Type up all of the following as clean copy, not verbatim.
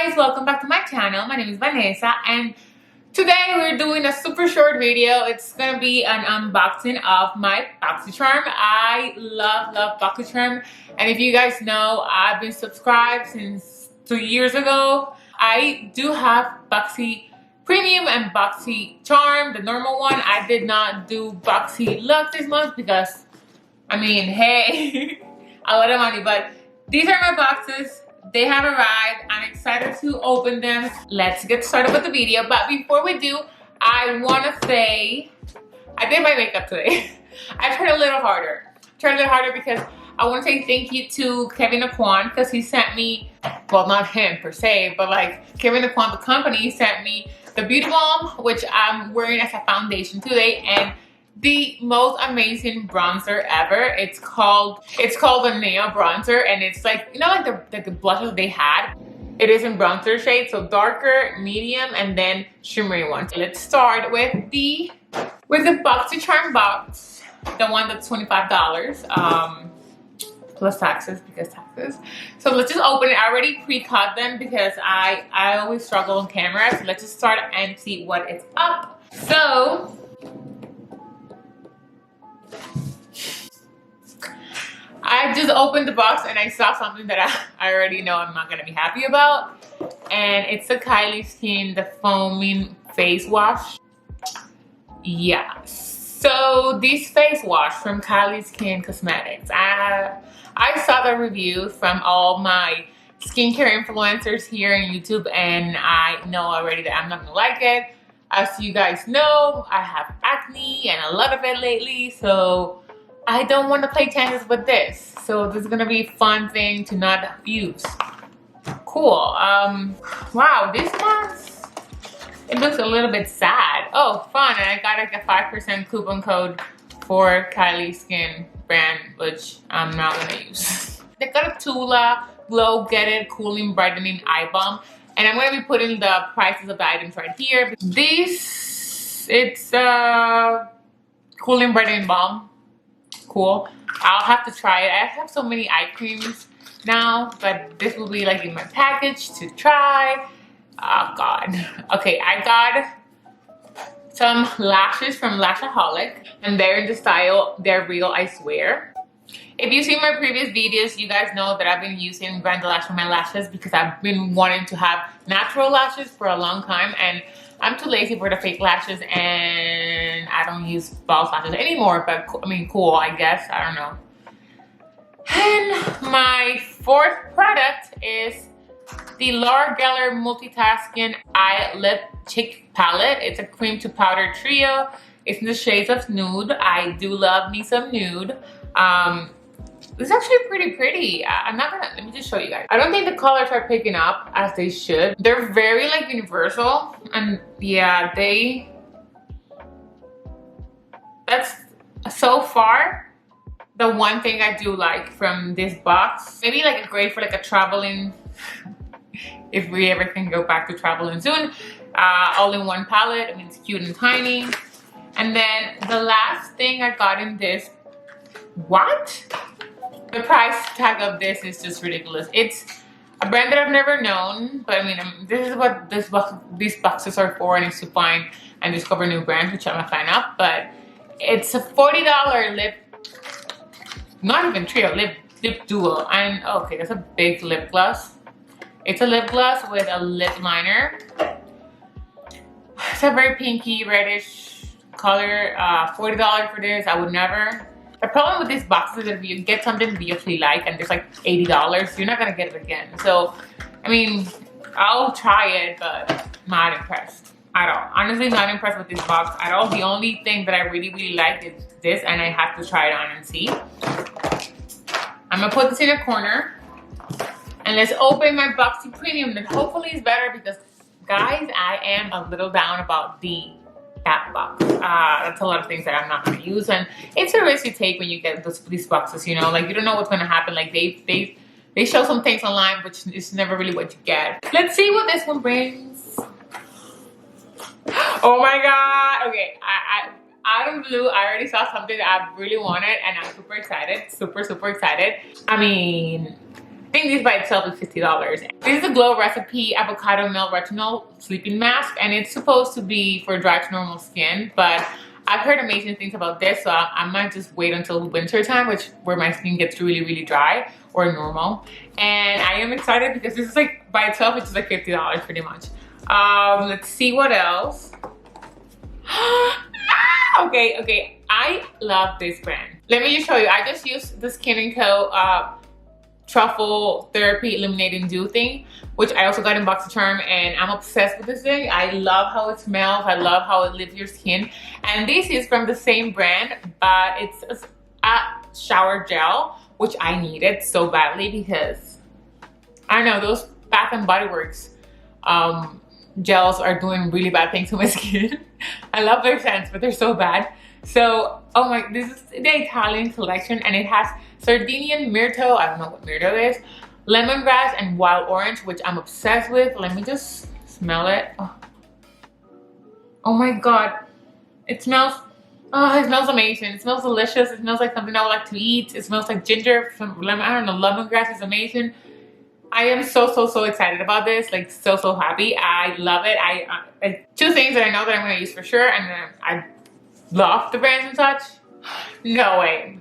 guys, welcome back to my channel. My name is Vanessa and today we're doing a super short video. It's gonna be an unboxing of my BoxyCharm. I love BoxyCharm, and if you guys know, I've been subscribed since 3 years ago. I do have BoxyPremium and BoxyCharm, the normal one. I did not do Boxy Luxe this month because, I mean, hey, a lot of money, but these are my boxes. They have arrived. I'm excited to open them. Let's get started with the video. But before we do, I want to say, I did my makeup today. I tried a little harder. Because I want to say thank you to Kevyn Aucoin, because he sent me, well, not him per se, but like Kevyn Aucoin, the company, sent me the Beauty Balm, which I'm wearing as a foundation today, and the most amazing bronzer ever. It's called a nail bronzer, and it's like, you know, like the blushes they had. It is in bronzer shade, so darker, medium, and then shimmery ones. Let's start with the BoxyCharm box, the one that's $25 plus taxes, because taxes. So let's just open it. I already pre-cut them because I always struggle on camera. So let's just start and see what is up. So I just opened the box and I saw something that I already know I'm not gonna be happy about. And it's the Kylie Skin, the foaming face wash. Yeah, so this face wash from Kylie Skin Cosmetics. I saw the reviews from all my skincare influencers here on YouTube, and I know already that I'm not gonna like it. As you guys know, I have acne and a lot of it lately, so I don't want to play chances with this. So this is gonna be a fun thing to not use. Cool. Wow, this one, it looks a little bit sad. Oh, fun, and I got like a 5% coupon code for Kylie Skin brand, which I'm not gonna use. They got a Tula Glow Get It Cooling Brightening Eye Balm, and I'm gonna be putting the prices of the items right here. This, it's a cooling brightening balm. Cool. I'll have to try it. I have so many eye creams now, but this will be like in my package to try. Oh god. Okay, I got some lashes from Lashaholic, and they're in the style They're Real, I Swear. If you've seen my previous videos, you guys know that I've been using Grand Lash for my lashes because I've been wanting to have natural lashes for a long time, and I'm too lazy for the fake lashes, and I don't use false lashes anymore, but I mean, cool, I guess. I don't know. And my fourth product is the Laura Geller Multitasking Eye Lip Cheek Palette. It's a cream to powder trio. It's in the shades of nude. I do love me some nude. It's actually pretty pretty. I'm not gonna, let me just show you guys. I don't think the colors are picking up as they should. They're very like universal, and yeah, that's so far the one thing I do like from this box. Maybe like a great for like a traveling, if we ever can go back to traveling soon. All-in-one palette. I mean, it's cute and tiny. And then the last thing I got in this, what? The price tag of this is just ridiculous. It's a brand that I've never known, but I mean, this is what these boxes are for, and it's to find and discover new brands, which I'm a fan of. But it's a $40 lip, not even trio, lip duo. And okay, that's a big lip gloss. It's a lip gloss with a lip liner. It's a very pinky reddish color. $40 for this. I would never. The problem with these boxes is if you get something that you actually like and there's like $80, you're not gonna get it again. So, I mean, I'll try it, but not impressed at all. Honestly, not impressed with this box at all. The only thing that I really like is this, and I have to try it on and see. I'm gonna put this in a corner, and let's open my BoxyPremium that hopefully is better, because guys, I am a little down about the App box. That's a lot of things that I'm not going to use, and it's a risk you take when you get these boxes, you know, like you don't know what's going to happen. Like they show some things online, which is never really what you get. Let's see what this one brings. Oh my god. Okay, I out of the blue, I already saw something that I really wanted, and I'm super excited. Super excited. I mean, think this by itself is $50. This is a Glow Recipe Avocado Milk Retinol Sleeping Mask, and it's supposed to be for dry to normal skin, but I've heard amazing things about this, so I might just wait until winter time, where my skin gets really dry or normal. And I am excited because this is like, by itself, it's just like $50 pretty much. Let's see what else. Okay, I love this brand. Let me just show you. I just used the Skin&Co Truffle Therapy Illuminating Dew thing, which I also got in BoxyCharm, and I'm obsessed with this thing. I love how it smells. I love how it leaves your skin. And this is from the same brand, but it's a shower gel, which I needed so badly because, I don't know, those Bath and Body Works gels are doing really bad things to my skin. I love their scents, but they're so bad. So, oh my, this is the Italian collection, and it has Sardinian Myrtle, I don't know what myrtle is, lemongrass, and wild orange, which I'm obsessed with. Let me just smell it. Oh my god, it smells amazing. It smells delicious. It smells like something I would like to eat. It smells like ginger, some lemon, I don't know, lemongrass is amazing. I am so excited about this, like so happy. I love it. I two things that I know that I'm gonna use for sure, and then I love the brands and such. No way.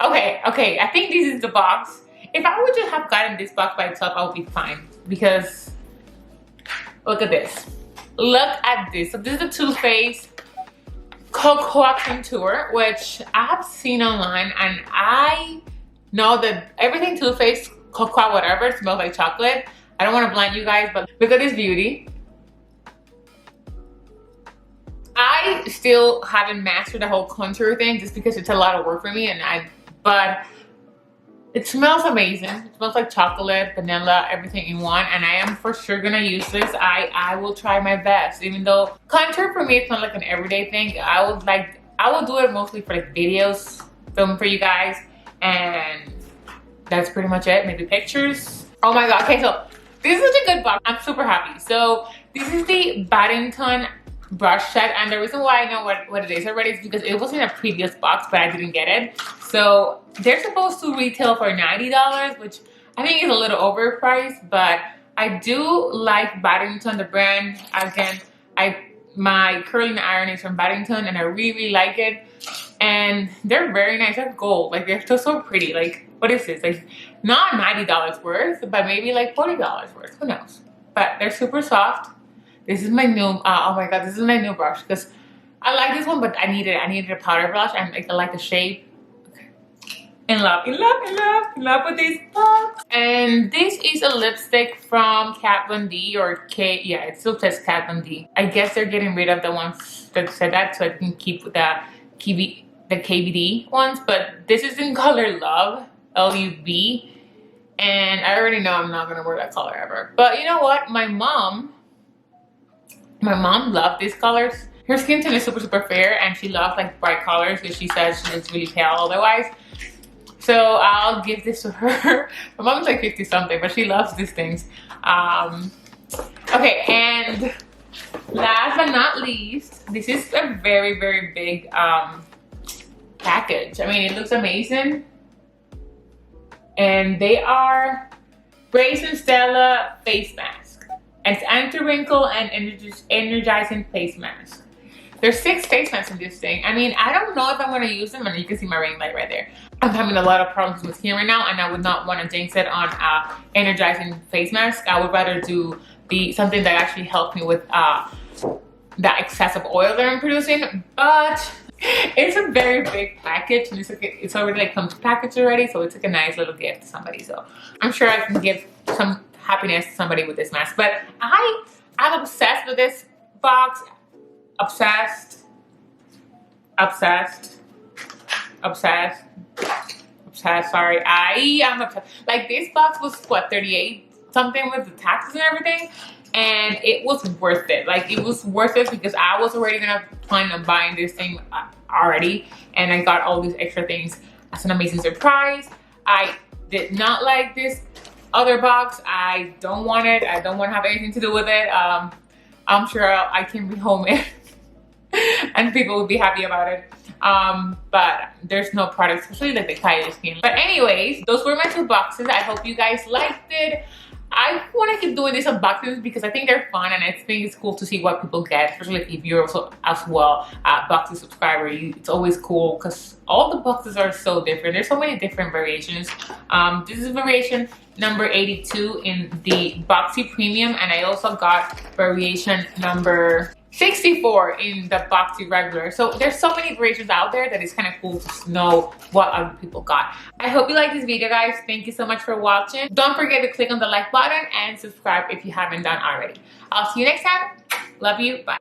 Okay, I think this is the box. If I would just have gotten this box by itself, I would be fine, because look at this. Look at this. So this is the Too Faced Cocoa Contour, which I have seen online, and I know that everything Too Faced cocoa whatever smells like chocolate. I don't want to blind you guys, but look at this beauty. I still haven't mastered the whole contour thing just because it's a lot of work for me, but it smells amazing. It smells like chocolate, vanilla, everything in one, and I am for sure gonna use this. I will try my best, even though contour for me it's not like an everyday thing. I will do it mostly for like videos, film for you guys, and that's pretty much it. Maybe pictures. Oh my god. Okay, so this is such a good box. I'm super happy. So this is the Baddington brush set, and the reason why I know what it is already is because it was in a previous box, but I didn't get it. So they're supposed to retail for $90, which I think is a little overpriced, but I do like Baddington, the brand. Again, my curling iron is from Baddington, and I really like it. And they're very nice. They're gold. Like, they're so pretty. Like, what is this? Like, not $90 worth, but maybe like $40 worth. Who knows? But they're super soft. This is my new, oh my god, this is my new brush, because I like this one, but I needed a powder brush, and I like the shape. Okay. In love with this box. And this is a lipstick from Kat Von D, or yeah, it still says Kat Von D. I guess they're getting rid of the ones that said that, so I can keep the KVD ones, but this is in color Love, L-U-V, and I already know I'm not gonna wear that color ever. But you know what? My mom loved these colors. Her skin tone is super fair, and she loves like bright colors because she says she looks really pale otherwise. So I'll give this to her. My mom's like 50 something, but she loves these things. Okay, and last but not least, this is a very big package. I mean, it looks amazing. And they are Grace and Stella face mask. It's anti-wrinkle and energizing face mask. There's 6 face masks in this thing. I mean, I don't know if I'm gonna use them, and you can see my ring light right there. I'm having a lot of problems with skin right now, and I would not want to jinx it on energizing face mask. I would rather do something that actually helps me with that excessive oil that I'm producing. But it's a very big package, and it's already like comes packaged already, so it's like a nice little gift to somebody. So I'm sure I can give some happiness to somebody with this mask. But I'm obsessed with this box. Obsessed. Sorry, I am obsessed. Like, this box was what, 38 something with the taxes and everything, and it was worth it. Like, it was worth it because I was already gonna plan on buying this thing already, and I got all these extra things as an amazing surprise. I did not like this other box. I don't want it. I don't want to have anything to do with it. I'm sure I can rehome it and people will be happy about it. but there's no product, especially like the Kylie Skin. But anyways, those were my 2 boxes. I hope you guys liked it. I want to keep doing these unboxings because I think they're fun, and I think it's cool to see what people get, especially if you're also as well a Boxy subscriber. It's always cool because all the boxes are so different. There's so many different variations. This is variation number 82 in the BoxyPremium, and I also got variation number 64 in the Boxy regular. So there's so many variations out there that it's kind of cool to know what other people got. I hope you like this video, guys. Thank you so much for watching. Don't forget to click on the like button and subscribe if you haven't done already. I'll see you next time. Love you. Bye.